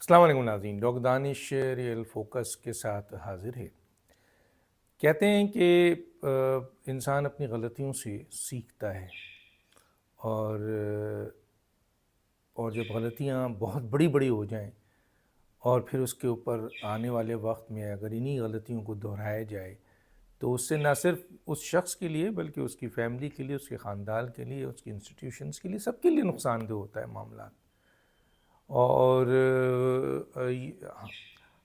السلام علیکم ناظرین، ڈاکٹر دانش ریئل فوکس کے ساتھ حاضر ہے۔ کہتے ہیں کہ انسان اپنی غلطیوں سے سیکھتا ہے اور جب غلطیاں بہت بڑی بڑی ہو جائیں اور پھر اس کے اوپر آنے والے وقت میں اگر انہی غلطیوں کو دہرایا جائے تو اس سے نہ صرف اس شخص کے لیے بلکہ اس کی فیملی کے لیے، اس کے خاندان کے لیے، اس کی انسٹیٹیوشنز کے لیے، سب کے لیے نقصان دہ ہوتا ہے معاملات۔ اور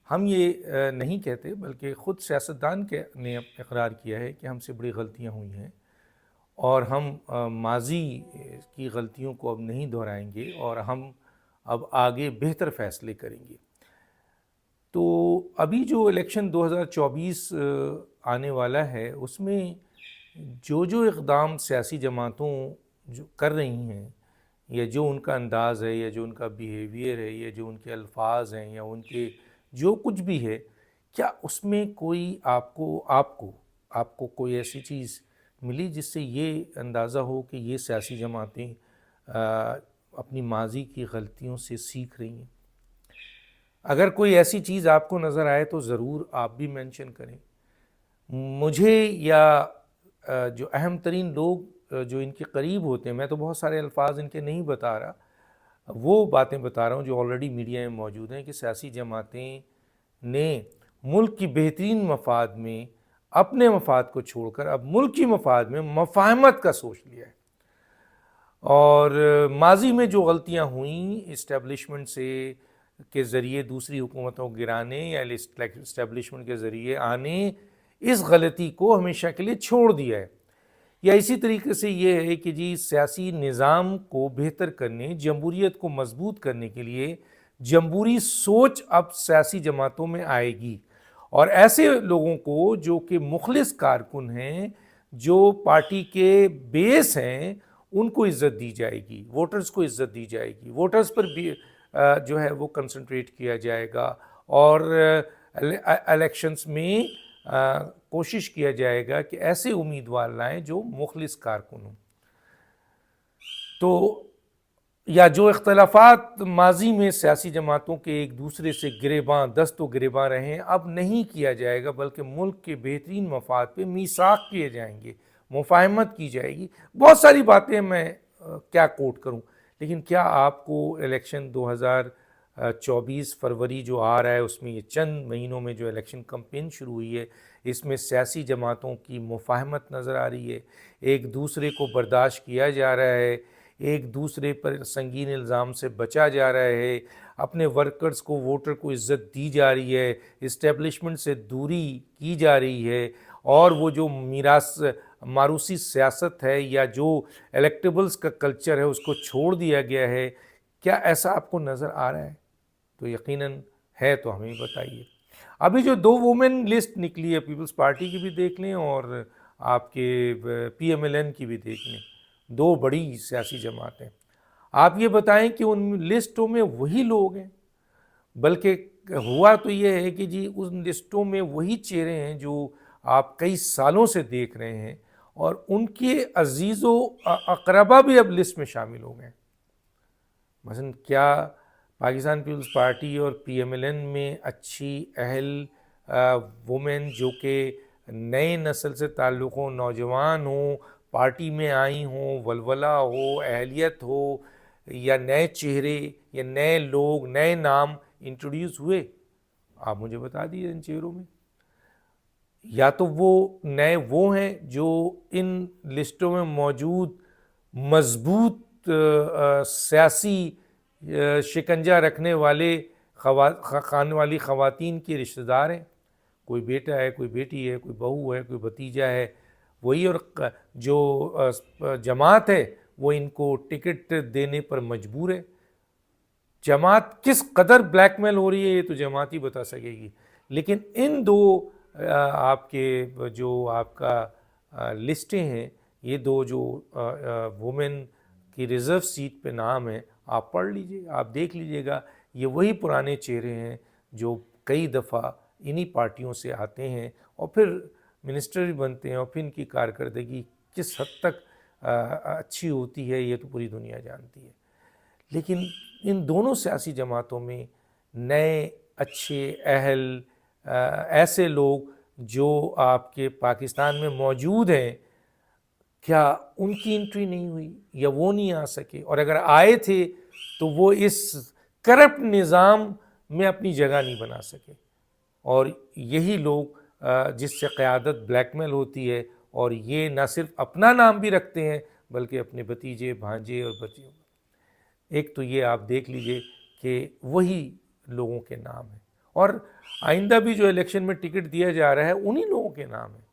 ہم یہ نہیں کہتے بلکہ خود سیاستدان نے اقرار کیا ہے کہ ہم سے بڑی غلطیاں ہوئی ہیں اور ہم ماضی کی غلطیوں کو اب نہیں دہرائیں گے اور ہم اب آگے بہتر فیصلے کریں گے۔ تو ابھی جو الیکشن 2024 آنے والا ہے اس میں جو اقدام سیاسی جماعتوں جو کر رہی ہیں یا جو ان کا انداز ہے یا جو ان کا بیہیویئر ہے یا جو ان کے الفاظ ہیں یا ان کے جو کچھ بھی ہے، کیا اس میں کوئی آپ کو کوئی ایسی چیز ملی جس سے یہ اندازہ ہو کہ یہ سیاسی جماعتیں اپنی ماضی کی غلطیوں سے سیکھ رہی ہیں؟ اگر کوئی ایسی چیز آپ کو نظر آئے تو ضرور آپ بھی مینشن کریں۔ مجھے یا جو اہم ترین لوگ جو ان کے قریب ہوتے ہیں، میں تو بہت سارے الفاظ ان کے نہیں بتا رہا، وہ باتیں بتا رہا ہوں جو آلریڈی میڈیا میں موجود ہیں کہ سیاسی جماعتیں نے ملک کی بہترین مفاد میں اپنے مفاد کو چھوڑ کر اب ملک کی مفاد میں مفاہمت کا سوچ لیا ہے، اور ماضی میں جو غلطیاں ہوئیں اسٹیبلشمنٹ کے ذریعے دوسری حکومتوں کو گرانے یا اسٹیبلشمنٹ کے ذریعے آنے، اس غلطی کو ہمیشہ کے لیے چھوڑ دیا ہے۔ یا اسی طریقے سے یہ ہے کہ جی سیاسی نظام کو بہتر کرنے، جمہوریت کو مضبوط کرنے کے لیے جمہوری سوچ اب سیاسی جماعتوں میں آئے گی، اور ایسے لوگوں کو جو کہ مخلص کارکن ہیں، جو پارٹی کے بیس ہیں، ان کو عزت دی جائے گی، ووٹرز کو عزت دی جائے گی، ووٹرز پر بھی جو ہے وہ کنسنٹریٹ کیا جائے گا، اور الیکشنز میں کوشش کیا جائے گا کہ ایسے امیدوار لائیں جو مخلص کارکن ہوں۔ تو یا جو اختلافات ماضی میں سیاسی جماعتوں کے ایک دوسرے سے گریباں دست و گریباں رہیں، اب نہیں کیا جائے گا بلکہ ملک کے بہترین مفاد پہ میثاق کیے جائیں گے، مفاہمت کی جائے گی۔ بہت ساری باتیں میں کیا کوٹ کروں، لیکن کیا آپ کو الیکشن 2024 فروری جو آ رہا ہے اس میں یہ چند مہینوں میں جو الیکشن کمپین شروع ہوئی ہے، اس میں سیاسی جماعتوں کی مفاہمت نظر آ رہی ہے، ایک دوسرے کو برداشت کیا جا رہا ہے، ایک دوسرے پر سنگین الزام سے بچا جا رہا ہے، اپنے ورکرز کو، ووٹر کو عزت دی جا رہی ہے، اسٹیبلشمنٹ سے دوری کی جا رہی ہے، اور وہ جو موروثی سیاست ہے یا جو الیکٹیبلز کا کلچر ہے اس کو چھوڑ دیا گیا ہے؟ کیا ایسا آپ کو نظر آ رہا ہے؟ تو یقیناً ہے تو ہمیں بتائیے۔ ابھی جو 2 وومن لسٹ نکلی ہے، پیپلز پارٹی کی بھی دیکھ لیں اور آپ کے پی ایم ایل این کی بھی دیکھ لیں، 2 بڑی سیاسی جماعتیں، آپ یہ بتائیں کہ ان لسٹوں میں وہی لوگ ہیں؟ بلکہ ہوا تو یہ ہے کہ جی ان لسٹوں میں وہی چہرے ہیں جو آپ کئی سالوں سے دیکھ رہے ہیں، اور ان کے عزیز و اقربا بھی اب لسٹ میں شامل ہو گئے۔ مثلا کیا پاکستان پیپلز پارٹی اور پی ایم ایل این میں اچھی اہل وومن جو کہ نئے نسل سے تعلق ہوں، نوجوان ہوں، پارٹی میں آئی ہوں، ولولہ ہو، اہلیت ہو، یا نئے چہرے یا نئے لوگ، نئے نام انٹروڈیوس ہوئے؟ آپ مجھے بتا دیجیے ان چہروں میں۔ یا تو وہ نئے وہ ہیں جو ان لسٹوں میں موجود مضبوط سیاسی شکنجہ رکھنے والے خاندان والی خواتین کے رشتہ دار ہیں، کوئی بیٹا ہے، کوئی بیٹی ہے، کوئی بہو ہے، کوئی بھتیجا ہے، وہی، اور جو جماعت ہے وہ ان کو ٹکٹ دینے پر مجبور ہے۔ جماعت کس قدر بلیک میل ہو رہی ہے یہ تو جماعت ہی بتا سکے گی، لیکن ان 2 آپ کے جو آپ کا لسٹیں ہیں، یہ 2 جو وومن کی ریزرو سیٹ پہ نام ہیں، آپ پڑھ لیجئے، آپ دیکھ لیجئے گا، یہ وہی پرانے چہرے ہیں جو کئی دفعہ انہی پارٹیوں سے آتے ہیں اور پھر منسٹر بھی بنتے ہیں، اور پھر ان کی کارکردگی کس حد تک اچھی ہوتی ہے یہ تو پوری دنیا جانتی ہے۔ لیکن ان دونوں سیاسی جماعتوں میں نئے اچھے اہل ایسے لوگ جو آپ کے پاکستان میں موجود ہیں، کیا ان کی انٹری نہیں ہوئی یا وہ نہیں آ سکے؟ اور اگر آئے تھے تو وہ اس کرپٹ نظام میں اپنی جگہ نہیں بنا سکے۔ اور یہی لوگ جس سے قیادت بلیک میل ہوتی ہے، اور یہ نہ صرف اپنا نام بھی رکھتے ہیں بلکہ اپنے بھتیجے، بھانجے اور بچیوں۔ ایک تو یہ آپ دیکھ لیجئے کہ وہی لوگوں کے نام ہیں، اور آئندہ بھی جو الیکشن میں ٹکٹ دیا جا رہا ہے انہی لوگوں کے نام ہیں،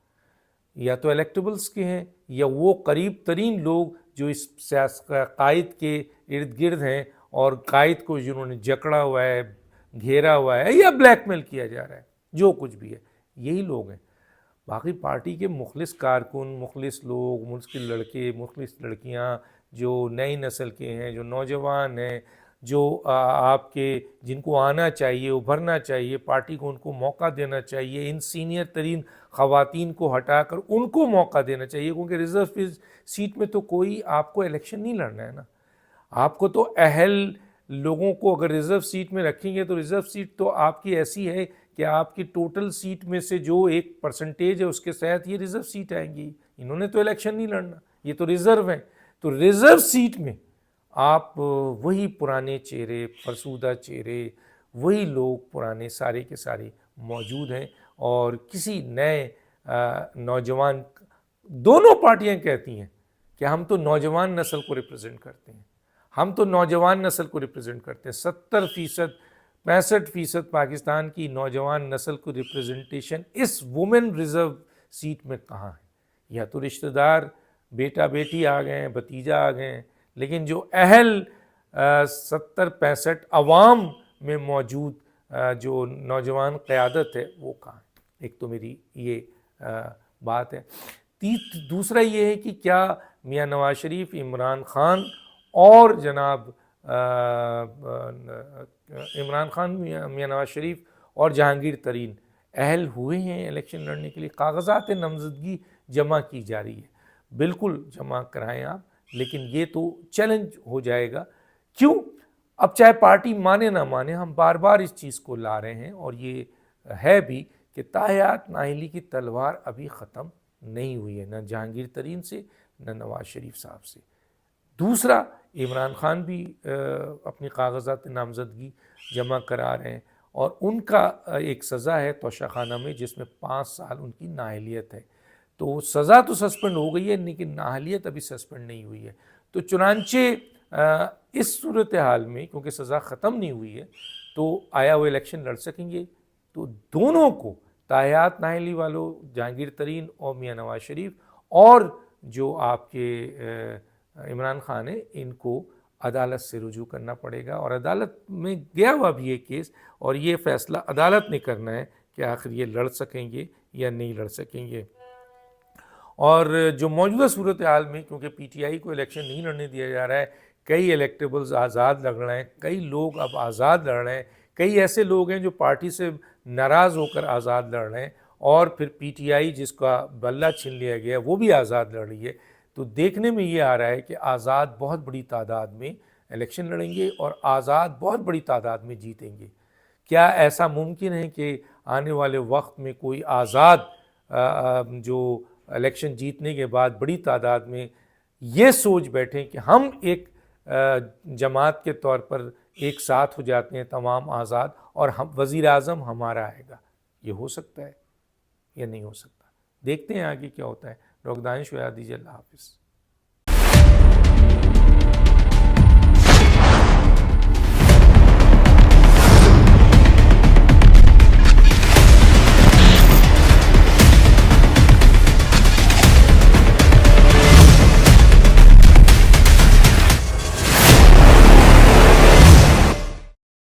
یا تو الیکٹیبلز کے ہیں یا وہ قریب ترین لوگ جو اس قائد کے ارد گرد ہیں، اور قائد کو جنہوں نے جکڑا ہوا ہے، گھیرا ہوا ہے یا بلیک میل کیا جا رہا ہے، جو کچھ بھی ہے، یہی لوگ ہیں۔ باقی پارٹی کے مخلص کارکن، مخلص لوگ، مخلص لڑکے، مخلص لڑکیاں جو نئی نسل کے ہیں، جو نوجوان ہیں، جو آپ کے جن کو آنا چاہیے، ابھرنا چاہیے، پارٹی کو ان کو موقع دینا چاہیے، ان سینئر ترین خواتین کو ہٹا کر ان کو موقع دینا چاہیے، کیونکہ ریزرو سیٹ میں تو کوئی آپ کو الیکشن نہیں لڑنا ہے نا۔ آپ کو تو اہل لوگوں کو اگر ریزرو سیٹ میں رکھیں گے تو ریزرو سیٹ تو آپ کی ایسی ہے کہ آپ کی ٹوٹل سیٹ میں سے جو ایک پرسنٹیج ہے اس کے تحت یہ ریزرو سیٹ آئیں گی۔ انہوں نے تو الیکشن نہیں لڑنا، یہ تو ریزرو ہیں۔ تو ریزرو سیٹ میں آپ وہی پرانے چہرے، فرسودہ چہرے، وہی لوگ پرانے سارے کے سارے موجود ہیں، اور کسی نئے نوجوان، دونوں پارٹیاں کہتی ہیں کہ ہم تو نوجوان نسل کو ریپرزینٹ کرتے ہیں، ہم تو نوجوان نسل کو ریپرزینٹ کرتے ہیں۔ 70%، 65% پاکستان کی نوجوان نسل کو ریپرزنٹیشن اس وومن ریزرو سیٹ میں کہاں ہے؟ یا تو رشتہ دار بیٹا بیٹی آ گئے ہیں، بھتیجا آ گئے ہیں، لیکن جو اہل 70-65 عوام میں موجود جو نوجوان قیادت ہے وہ کہاں ہے؟ ایک تو میری یہ بات ہے۔ دوسرا یہ ہے کہ کیا میاں نواز شریف، عمران خان اور جناب عمران خان، میاں نواز شریف اور جہانگیر ترین اہل ہوئے ہیں الیکشن لڑنے کے لیے؟ کاغذات نامزدگی جمع کی جا رہی ہے، بالکل جمع کرائیں آپ، لیکن یہ تو چیلنج ہو جائے گا۔ کیوں؟ اب چاہے پارٹی مانے نہ مانے، ہم بار بار اس چیز کو لا رہے ہیں، اور یہ ہے بھی کہ تاحیات نااہلی کی تلوار ابھی ختم نہیں ہوئی ہے، نہ جہانگیر ترین سے نہ نواز شریف صاحب سے۔ دوسرا، عمران خان بھی اپنی کاغذات نامزدگی جمع کرا رہے ہیں، اور ان کا ایک سزا ہے توشہ خانہ میں جس میں 5 سال ان کی نااہلیت ہے۔ تو سزا تو سسپینڈ ہو گئی ہے لیکن نااہلیت ابھی سسپینڈ نہیں ہوئی ہے۔ تو چنانچہ اس صورتحال میں کیونکہ سزا ختم نہیں ہوئی ہے تو آیا وہ الیکشن لڑ سکیں گے؟ تو دونوں کو، تاحیات نااہلی والوں جہانگیر ترین اور میاں نواز شریف، اور جو آپ کے عمران خان ہے، ان کو عدالت سے رجوع کرنا پڑے گا، اور عدالت میں گیا ہوا بھی یہ کیس، اور یہ فیصلہ عدالت نے کرنا ہے کہ آخر یہ لڑ سکیں گے یا نہیں لڑ سکیں گے۔ اور جو موجودہ صورتحال میں کیونکہ پی ٹی آئی کو الیکشن نہیں لڑنے دیا جا رہا ہے، کئی الیکٹیبلز آزاد لڑ رہے ہیں، کئی لوگ اب آزاد لڑ رہے ہیں، کئی ایسے لوگ ہیں جو پارٹی سے ناراض ہو کر آزاد لڑ رہے ہیں، اور پھر پی ٹی آئی جس کا بلہ چھین لیا گیا وہ بھی آزاد لڑ رہی ہے۔ تو دیکھنے میں یہ آ رہا ہے کہ آزاد بہت بڑی تعداد میں الیکشن لڑیں گے، اور آزاد بہت بڑی تعداد میں جیتیں گے۔ کیا ایسا ممکن ہے کہ آنے والے وقت میں کوئی آزاد جو الیکشن جیتنے کے بعد بڑی تعداد میں یہ سوچ بیٹھیں کہ ہم ایک جماعت کے طور پر ایک ساتھ ہو جاتے ہیں تمام آزاد، اور ہم وزیر اعظم ہمارا آئے گا؟ یہ ہو سکتا ہے یا نہیں ہو سکتا؟ دیکھتے ہیں آگے کیا ہوتا ہے۔ ڈاکٹر دانش، دیجیے، اللہ حافظ۔